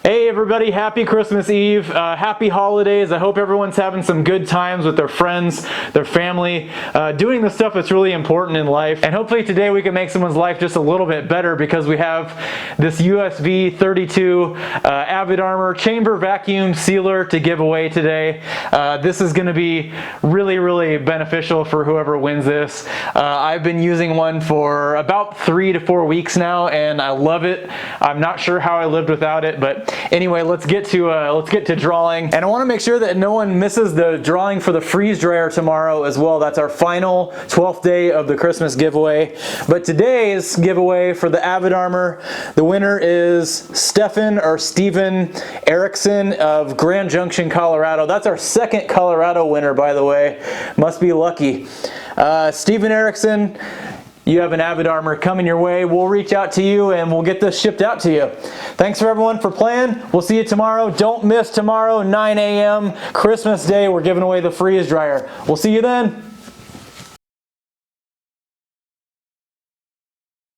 Hey everybody, happy Christmas Eve, happy holidays. I hope everyone's having some good times with their friends, their family, doing the stuff that's really important in life. And hopefully today we can make someone's life just a little bit better because we have this USV32 Avid Armor chamber vacuum sealer to give away today. This is going to be really beneficial for whoever wins this. I've been using one for about 3 to 4 weeks now and I love it. I'm not sure how I lived without it, but anyway, let's get to drawing. And I want to make sure that no one misses the drawing for the freeze dryer tomorrow as well. That's our final 12th day of the Christmas giveaway. But today's giveaway for the Avid Armor, the winner is Steven Erickson of Grand Junction, Colorado. That's our second Colorado winner, by the way. Must be lucky. Steven Erickson, you have an Avid Armor coming your way. We'll reach out to you and we'll get this shipped out to you. Thanks for everyone for playing. We'll see you tomorrow. Don't miss tomorrow, 9 a.m. Christmas Day. We're giving away the freeze dryer. We'll see you then.